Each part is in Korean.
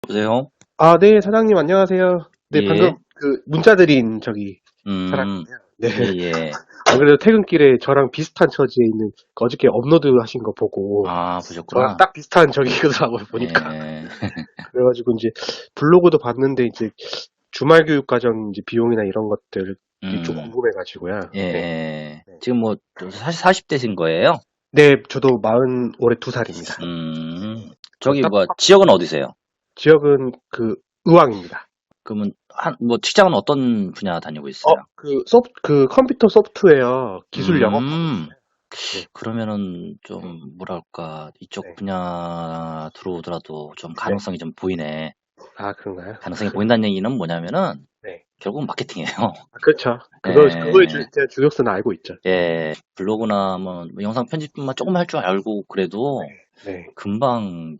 여보세요? 아, 네, 사장님 안녕하세요. 네, 예, 방금 문자 드린 음, 사람이에요. 네. 예, 예. 안 그래도 퇴근길에 저랑 비슷한 처지에 있는 그 어저께 업로드 하신 거 보고 아, 저랑 보셨구나. 딱 비슷한 저기더라고요, 보니까. 예, 그래가지고 이제 블로그도 봤는데 이제 주말 교육 과정 이제 비용이나 이런 것들이 좀 음, 궁금해가지고요. 예, 네. 예. 네. 지금 뭐, 40대신 거예요? 네, 저도 올해 2살입니다. 저기 뭐, 지역은 어디세요? 지역은 의왕입니다. 그러면, 직장은 어떤 분야 다니고 있어요? 컴퓨터 소프트웨어 기술 영업하고 음, 있어요. 네. 그러면은 좀, 뭐랄까, 이쪽 네. 분야 들어오더라도 좀 네. 가능성이 좀 보이네. 아, 그런가요? 가능성이 보인다는 얘기는 뭐냐면은, 네. 결국은 마케팅이에요. 아, 그렇죠. 예. 제가 주력서는 알고 있죠. 예, 블로그나 뭐 영상 편집만 조금 할 줄 알고 그래도 네. 금방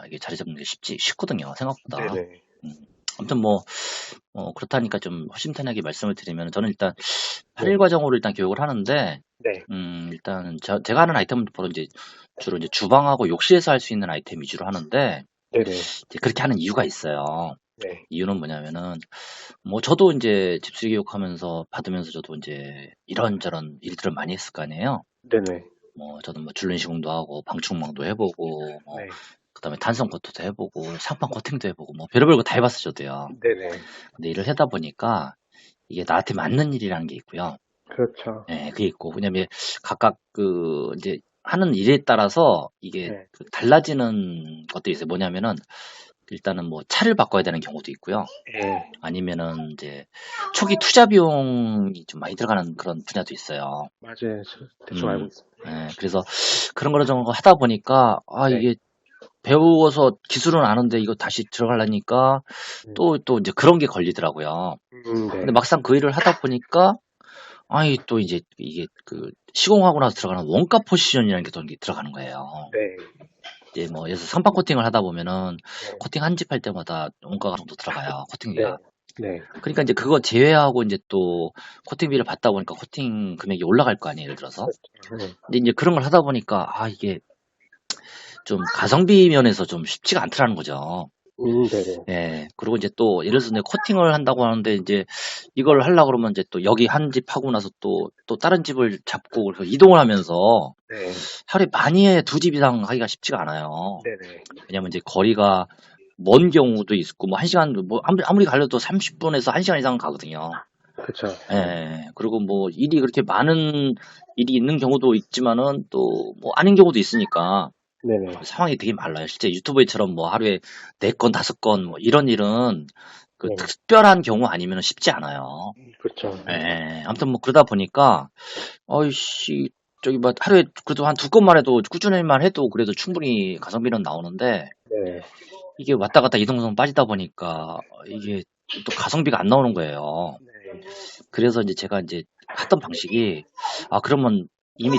이게 자리 잡는 게 쉽거든요, 생각보다. 네네. 음, 아무튼 뭐, 그렇다니까 좀 허심탄회하게 말씀을 드리면 저는 일단 8일 네. 과정으로 일단 교육을 하는데, 네. 일단 제가 하는 아이템은 주로 이제 주방하고 욕실에서 할 수 있는 아이템 위주로 하는데, 네네. 이제 그렇게 하는 이유가 있어요. 네. 이유는 뭐냐면은, 뭐 저도 이제 집수리 교육하면서 받으면서 저도 이제 이런저런 일들을 많이 했을 거 아니에요. 네네. 뭐 저도 뭐 줄눈 시공도 하고 방충망도 해보고 뭐 네. 그다음에 단성 코트도 해보고 상판 코팅도 해보고 뭐 별의별 거 다 해봤어요 저도요. 네네. 근데 일을 하다 보니까 이게 나한테 맞는 일이라는 게 있고요. 그렇죠. 예, 그게 있고 왜냐면 각각 이제 하는 일에 따라서 이게 네. 달라지는 것도 있어요. 뭐냐면은 일단은 뭐 차를 바꿔야 되는 경우도 있고요. 네. 아니면은 이제 초기 투자 비용이 좀 많이 들어가는 그런 분야도 있어요. 맞아요. 대충 알고 음, 있습니다. 예, 그래서 그런 거를 좀 하다 보니까, 네. 이게 배워서 기술은 아는데 이거 다시 들어가려니까 음, 또 이제 그런 게 걸리더라고요. 근데 네. 막상 그 일을 하다 보니까, 또 이제 이게 시공하고 나서 들어가는 원가 포지션이라는 게 또 들어가는 거예요. 네. 이제 뭐, 예를 들어서 선반 코팅을 하다 보면은 네. 코팅 한 집 할 때마다 원가가 정도 들어가요. 네. 코팅비가. 네. 그러니까 이제 그거 제외하고 이제 또 코팅비를 받다 보니까 코팅 금액이 올라갈 거 아니에요, 예를 들어서. 그렇죠. 네. 근데 이제 그런 걸 하다 보니까, 이게 좀 가성비 면에서 좀 쉽지가 않더라는 거죠. 네네. 예. 그리고 이제 또 예를 들어서 이제 코팅을 한다고 하는데 이제 이걸 하려고 그러면 이제 또 여기 한 집 하고 나서 또 다른 집을 잡고 그래서 이동을 하면서 네. 하루에 많이 해 두 집 이상 하기가 쉽지가 않아요. 네네. 왜냐면 이제 거리가 먼 경우도 있고 뭐 1시간 뭐 아무리 가려도 30분에서 1시간 이상 가거든요. 그렇죠. 예. 그리고 뭐 일이 그렇게 많은 일이 있는 경우도 있지만은 또 뭐 아닌 경우도 있으니까 네네. 상황이 되게 말라요. 실제 유튜브처럼 뭐 하루에 4건, 5건 뭐 이런 일은 그 네. 특별한 경우 아니면 쉽지 않아요. 그렇죠. 예. 아무튼 뭐 그러다 보니까 어이씨 저기 뭐 하루에 그래도 한 2건만 해도 꾸준히만 해도 그래도 충분히 가성비는 나오는데 네. 이게 왔다 갔다 이동성 빠지다 보니까 이게 또 가성비가 안 나오는 거예요. 네. 그래서 이제 제가 이제 했던 방식이 그러면 이미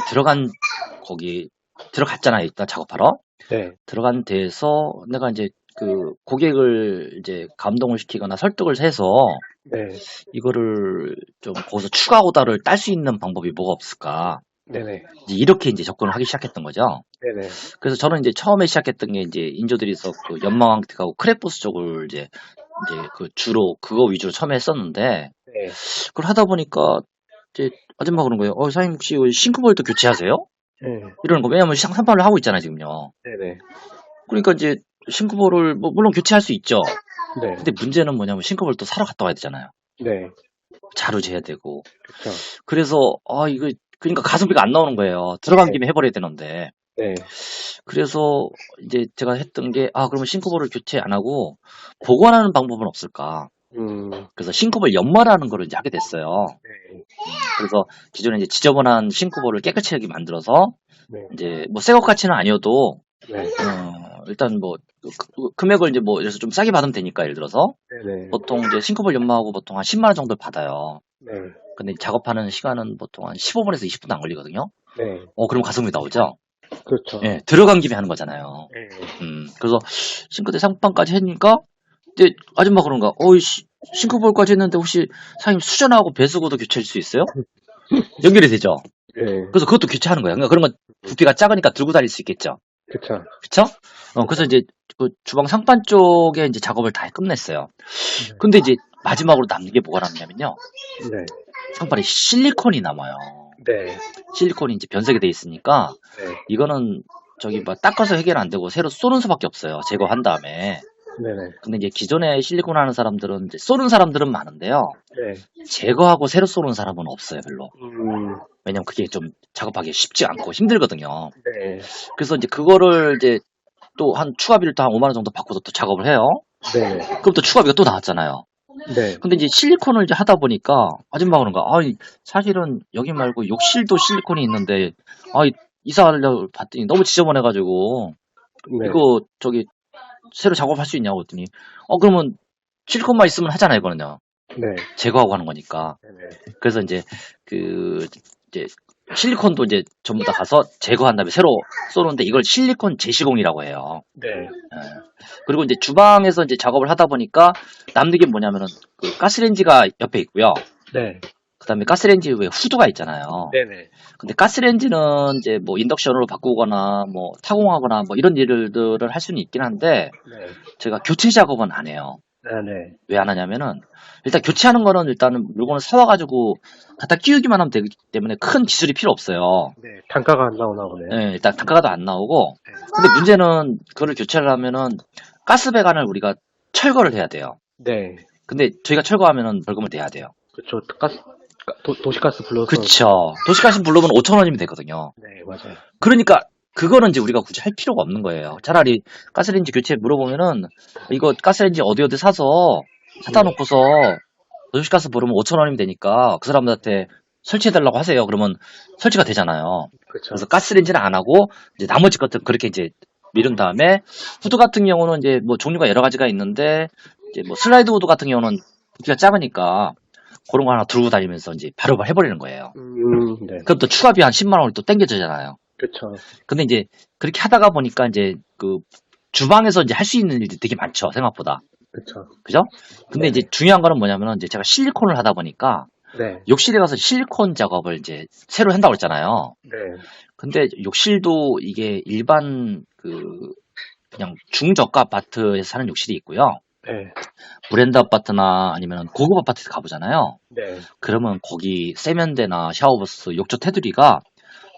거기 들어갔잖아요. 일단 작업하러. 네. 들어간 데에서 내가 이제 고객을 이제 감동을 시키거나 설득을 해서 네. 이거를 좀 거기서 추가 오더를 딸 수 있는 방법이 뭐가 없을까. 네네. 이제 이렇게 이제 접근을 하기 시작했던 거죠. 네네. 그래서 저는 이제 처음에 시작했던 게 이제 인조들이서 연마왕택하고 크랙보스 쪽을 이제 주로 그거 위주로 처음에 했었는데 네. 그걸 하다 보니까 이제 아줌마 그런 거예요. 사장님 혹시 싱크볼트 교체하세요? 네. 이러는 거. 왜냐면 상판을 하고 있잖아요, 지금요. 네네. 그러니까 이제 싱크볼을 뭐 물론 교체할 수 있죠. 네. 근데 문제는 뭐냐면 싱크볼을 또 사러 갔다 와야 되잖아요. 네. 자루 재야 되고. 그렇죠. 그래서 이거 그러니까 가성비가 안 나오는 거예요. 들어간 네. 김에 해버려야 되는데. 네. 그래서 이제 제가 했던 게 그러면 싱크볼을 교체 안 하고 보관하는 방법은 없을까? 음. 그래서 싱크볼 연마라는 거를 이제 하게 됐어요. 네. 그래서 기존에 이제 지저분한 싱크볼을 깨끗이 하게 만들어서 네. 이제 뭐 새 것까지는 아니어도 네. 일단 뭐 금액을 이제 뭐 예를 들어서 좀 싸게 받으면 되니까 예를 들어서 네네. 보통 이제 싱크볼 연마하고 보통 한 10만 원 정도 받아요. 네. 근데 작업하는 시간은 보통 한 15분에서 20분도 안 걸리거든요. 네. 그럼 가성비 나오죠? 그렇죠. 예, 들어간 김에 하는 거잖아요. 네. 그래서 싱크대 상판까지 했으니까 이제 아줌마 그런가, 싱크볼까지 했는데 혹시 사장님 수전하고 배수구도 교체할 수 있어요? 연결이 되죠? 네. 그래서 그것도 교체하는 거야. 그러니까 그런 건 부피가 작으니까 들고 다닐 수 있겠죠? 그쵸. 그쵸? 그래서 이제 그 주방 상판 쪽에 이제 작업을 다 끝냈어요. 네. 근데 이제 마지막으로 남는 게 뭐가 남냐면요. 네. 상판에 실리콘이 남아요. 네. 실리콘이 이제 변색이 돼 있으니까 네. 이거는 저기 뭐 닦아서 해결 안 되고 새로 쏘는 수밖에 없어요. 제거한 다음에. 네네. 근데 이제 기존에 실리콘 하는 사람들은 이제 쏘는 사람들은 많은데요. 네. 제거하고 새로 쏘는 사람은 없어요, 별로. 음, 왜냐면 그게 좀 작업하기 쉽지 않고 힘들거든요. 네. 그래서 이제 그거를 이제 또 한 추가비를 또 한 5만 원 정도 받고서 또 작업을 해요. 네. 그럼 또 추가비가 또 나왔잖아요. 네. 근데 이제 실리콘을 이제 하다 보니까 아줌마가 그런가, 사실은 여기 말고 욕실도 실리콘이 있는데, 이사하려고 봤더니 너무 지저분해가지고, 네. 이거 저기 새로 작업할 수 있냐고 했더니, 그러면 실리콘만 있으면 하잖아요, 이거는요. 네. 제거하고 하는 거니까. 네. 그래서 이제 이제 실리콘도 이제 전부 다 가서 제거한 다음에 새로 쏘는데 이걸 실리콘 재시공이라고 해요. 네. 예. 그리고 이제 주방에서 이제 작업을 하다 보니까 남는 게 뭐냐면은 그 가스레인지가 옆에 있고요. 네. 그다음에 가스레인지 위에 후드가 있잖아요. 네네. 근데 가스레인지는 이제 뭐 인덕션으로 바꾸거나 뭐 타공하거나 뭐 이런 일들을 할 수는 있긴 한데 네. 제가 교체 작업은 안 해요. 아, 네. 왜 안 하냐면은 일단 교체하는 거는 일단은 물건을 사와가지고 갖다 끼우기만 하면 되기 때문에 큰 기술이 필요 없어요. 네. 단가가 안 나오나 보네요. 예, 일단 단가도 안 나오고 네. 근데 문제는 그거를 교체를 하면은 가스 배관을 우리가 철거를 해야 돼요. 네. 근데 저희가 철거하면은 벌금을 내야 돼요. 그쵸. 도시가스 불러서. 그쵸. 도시가스 불러면 5천 원이면 되거든요. 네, 맞아요. 그러니까 그거는 이제 우리가 굳이 할 필요가 없는 거예요. 차라리 가스레인지 교체 물어보면은 이거 가스레인지 어디 사서 사다 놓고서 도시가스 부르면 5천 원이면 되니까 그 사람들한테 설치해달라고 하세요. 그러면 설치가 되잖아요. 그쵸. 그래서 가스레인지는 안 하고 이제 나머지 것들 그렇게 이제 미룬 다음에 후드 같은 경우는 이제 뭐 종류가 여러 가지가 있는데 이제 뭐 슬라이드 후드 같은 경우는 부피가 작으니까 그런 거 하나 들고 다니면서 이제 바로 해버리는 거예요. 네. 그럼 또 추가비 한 10만 원이 또 땡겨지잖아요. 그쵸. 근데 이제 그렇게 하다가 보니까 이제 그 주방에서 이제 할 수 있는 일들이 되게 많죠, 생각보다. 그쵸. 그죠? 근데 이제 중요한 거는 뭐냐면은 이제 제가 실리콘을 하다 보니까 네. 욕실에 가서 실리콘 작업을 이제 새로 한다고 했잖아요. 네. 근데 욕실도 이게 일반 그냥 중저가 아파트에서 사는 욕실이 있고요. 네. 브랜드 아파트나 아니면 고급 아파트에서 가보잖아요. 네. 그러면 거기 세면대나 샤워부스, 욕조 테두리가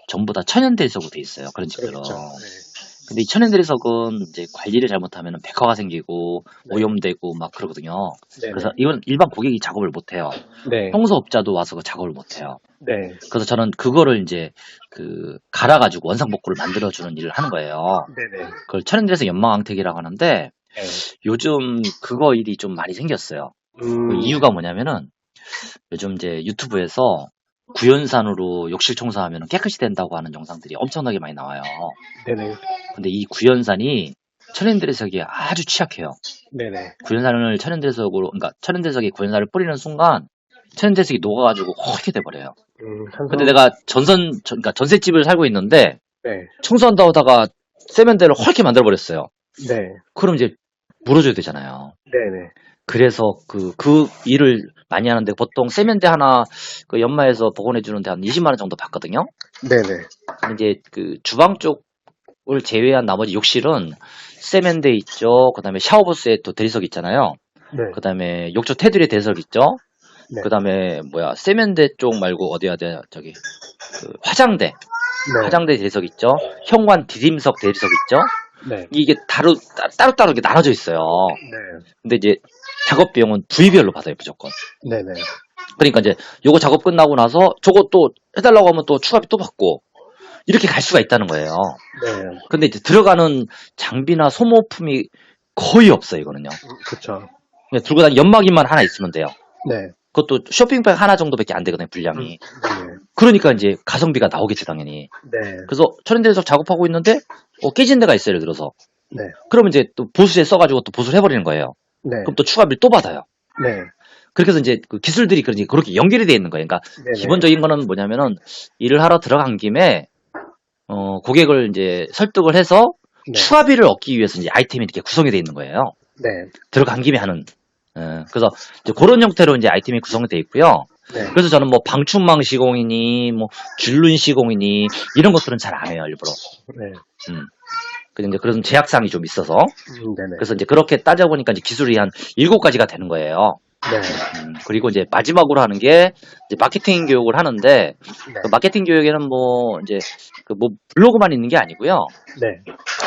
전부 다 천연대리석으로 돼 있어요. 그런 집들은. 그렇죠. 네. 근데 이 천연대리석은 이제 관리를 잘못하면 백화가 생기고 네. 오염되고 막 그러거든요. 네. 그래서 이건 일반 고객이 작업을 못 해요. 네. 청소업자도 와서 그 작업을 못 해요. 네. 그래서 저는 그거를 이제 갈아가지고 원상복구를 만들어주는 일을 하는 거예요. 네네. 그걸 천연대리석 연마왕택이라고 하는데 네. 요즘 그거 일이 좀 많이 생겼어요. 그 이유가 뭐냐면은 요즘 이제 유튜브에서 구연산으로 욕실 청소하면 깨끗이 된다고 하는 영상들이 엄청나게 많이 나와요. 네네. 근데 이 구연산이 천연대리석이 아주 취약해요. 네네. 구연산을 천연대리석으로, 그러니까 천연대리석에 구연산을 뿌리는 순간 천연대리석이 녹아가지고 허옇게 돼버려요. 근데 내가 그러니까 전셋집을 살고 있는데 네. 청소한다 하다가 세면대를 허옇게 만들어버렸어요. 네. 그럼 이제 물어줘야 되잖아요. 네네. 그래서 그 일을 많이 하는데 보통 세면대 하나 그 연마해서 복원해 주는데 한 20만 원 정도 받거든요. 네네. 근데 이제 그 주방 쪽을 제외한 나머지 욕실은 세면대 있죠. 그다음에 샤워부스에 또 대리석 있잖아요. 네. 그다음에 욕조 테두리에 대리석 있죠. 네. 그다음에 세면대 쪽 말고 어디야 돼? 저기 화장대. 네. 화장대 대리석 있죠. 현관 디딤석 대리석 있죠. 네. 이게 따로따로 이렇게 나눠져 있어요. 네. 근데 이제 작업 비용은 부위별로 받아요, 무조건. 네네. 그러니까 이제 요거 작업 끝나고 나서 저거 또 해달라고 하면 또 추가비 또 받고 이렇게 갈 수가 있다는 거예요. 네. 근데 이제 들어가는 장비나 소모품이 거의 없어요, 이거는요. 그쵸. 그냥 들고 다니는 연마기만 하나 있으면 돼요. 네. 그것도 쇼핑백 하나 정도밖에 안 되거든요, 분량이. 네. 그러니까 이제 가성비가 나오겠지, 당연히. 네. 그래서 천연대리석 작업하고 있는데 깨진 데가 있어요, 예를 들어서. 네. 그러면 이제 또 보수에 써가지고 또 보수를 해버리는 거예요. 네. 그럼 또 추가비를 또 받아요. 네. 그렇게 해서 이제 그 기술들이 그렇게 연결이 되어 있는 거예요. 그러니까 네네. 기본적인 거는 뭐냐면은 일을 하러 들어간 김에 고객을 이제 설득을 해서 네. 추가비를 얻기 위해서 이제 아이템이 이렇게 구성이 되어 있는 거예요. 네. 들어간 김에 하는. 그래서 이제 그런 형태로 이제 아이템이 구성이 되어 있고요. 네. 그래서 저는 뭐 방충망 시공이니 뭐 줄눈 시공이니 이런 것들은 잘 안 해요, 일부러. 네. 근데 이제 그런 제약사항이 좀 있어서. 네네. 그래서 이제 그렇게 따져보니까 이제 기술이 한 7가지가 되는 거예요. 네. 그리고 이제 마지막으로 하는 게 이제 마케팅 교육을 하는데, 네. 그 마케팅 교육에는 뭐 이제 그 뭐 블로그만 있는 게 아니고요. 네.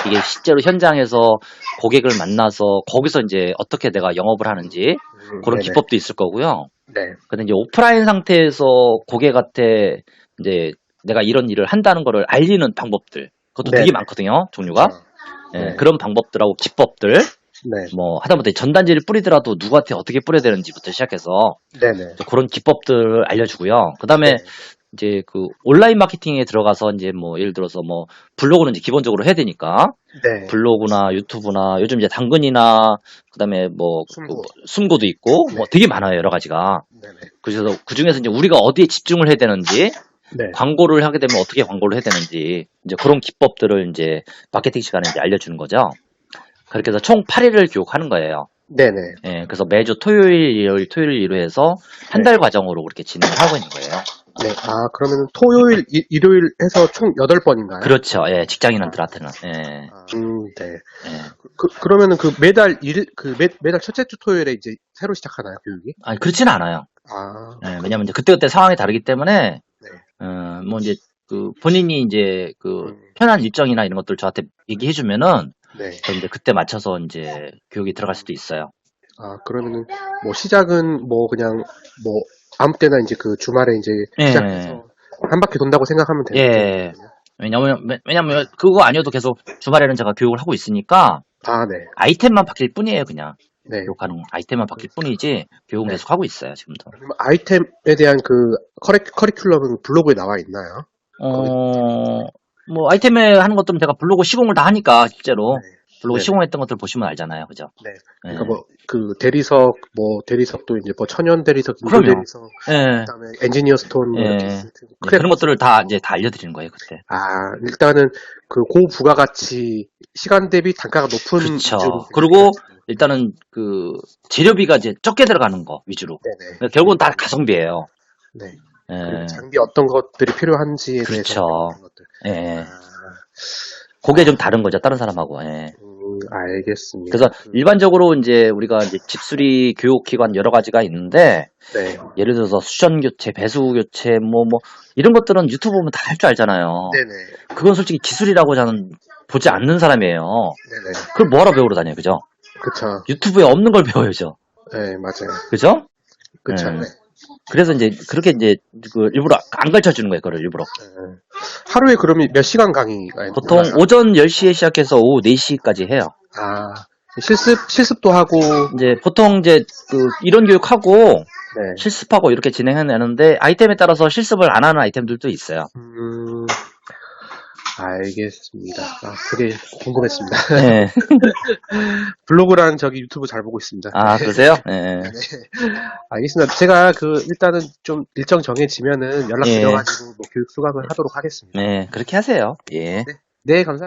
이게 실제로 현장에서 고객을 만나서 거기서 이제 어떻게 내가 영업을 하는지 그런 네네. 기법도 있을 거고요. 네. 근데 이제 오프라인 상태에서 고객한테 이제 내가 이런 일을 한다는 거를 알리는 방법들, 그것도 네네. 되게 많거든요, 종류가. 그렇죠. 예, 네. 그런 방법들하고 기법들, 네. 뭐 하다못해 전단지를 뿌리더라도 누구한테 어떻게 뿌려야 되는지부터 시작해서 네네. 그런 기법들을 알려주고요. 그 다음에 네. 이제 그 온라인 마케팅에 들어가서 이제 뭐 예를 들어서 뭐 블로그는 이제 기본적으로 해야 되니까 네. 블로그나 유튜브나 요즘 이제 당근이나 그다음에 뭐 숨고. 숨고도 있고 네. 뭐 되게 많아요, 여러 가지가. 네네. 그래서 그 중에서 이제 우리가 어디에 집중을 해야 되는지, 네. 광고를 하게 되면 어떻게 광고를 해야 되는지, 이제 그런 기법들을 이제 마케팅 시간에 이제 알려주는 거죠. 그렇게 해서 총 8일을 교육하는 거예요. 네네. 예, 그래서 매주 토요일, 일요일, 토요일, 일요일 해서 한 달 과정으로 그렇게 진행을 하고 있는 거예요. 네. 아, 그러면 토요일, 일요일 해서 총 8번인가요? 그렇죠. 예, 직장인들한테는. 예, 네. 예. 그러면은 그 매달 매달 첫째 주 토요일에 이제 새로 시작하나요, 교육이? 아니, 그렇지는 않아요. 아, 예, 왜냐면 이제 그때그때 상황이 다르기 때문에, 네. 뭐 이제 그 본인이 이제 그 편한 일정이나 이런 것들 저한테 얘기해주면은, 네. 그럼 이제 그때 맞춰서 이제 교육이 들어갈 수도 있어요. 아, 그러면은 뭐 시작은 뭐 그냥 뭐 아무 때나 이제 그 주말에 이제 예. 시작해서 한 바퀴 돈다고 생각하면 되는 예. 거예요. 왜냐면 그거 아니어도 계속 주말에는 제가 교육을 하고 있으니까 아, 네. 아이템만 바뀔 뿐이에요, 그냥. 네. 교육하는 아이템만 바뀔 뿐이지 교육은 네. 계속 하고 있어요, 지금도. 그러면 아이템에 대한 그 커리큘럼은 블로그에 나와 있나요? 뭐 아이템에 하는 것들은 제가 블로그 시공을 다 하니까 실제로 네. 블로그 네. 시공했던 것들 보시면 알잖아요, 그죠? 네. 예. 그러니까 뭐 그 대리석도 이제 뭐 천연 대리석, 인도 그럼요. 대리석, 예. 그다음에 엔지니어 스톤 뭐 이렇게 예. 있을 텐데. 네, 그런 것들을 다 이제 다 알려드리는 거예요, 그때. 아, 일단은 그 고부가가치 시간 대비 단가가 높은 그렇죠. 위주로 그리고 일단은 그 재료비가 이제 적게 들어가는 거 위주로. 네네. 그러니까 결국은 다 가성비예요. 네. 예. 그리고 장비 어떤 것들이 필요한지에 그렇죠. 대해서 그런 것들. 예. 아, 그게 좀 다른 거죠, 다른 사람하고. 예. 알겠습니다. 그래서 일반적으로 이제 우리가 이제 집수리 교육 기관 여러 가지가 있는데, 네. 예를 들어서 수전 교체, 배수 교체, 뭐 이런 것들은 유튜브 보면 다 할 줄 알잖아요. 네네. 그건 솔직히 기술이라고 저는 보지 않는 사람이에요. 네네. 그걸 뭐하러 배우러 다녀요, 그죠? 그쵸. 유튜브에 없는 걸 배워야죠. 네, 맞아요. 그죠? 그쵸. 네. 네. 그래서 이제 그렇게 이제 그 일부러 안 가르쳐 주는 거예요, 그걸 일부러. 네. 하루에 그러면 몇 시간 강의가 보통 있나요? 오전 10시에 시작해서 오후 4시까지 해요. 아, 실습도 하고. 이제 보통 이제 그 이론 교육하고 네. 실습하고 이렇게 진행해내는데 아이템에 따라서 실습을 안 하는 아이템들도 있어요. 알겠습니다. 아, 되게 궁금했습니다. 네. 블로그랑 저기 유튜브 잘 보고 있습니다. 아, 그러세요? 네. 네. 알겠습니다. 제가 일단은 좀 일정 정해지면은 연락드려가지고 뭐 교육 수강을 하도록 하겠습니다. 네, 그렇게 하세요. 예. 네, 감사합니다.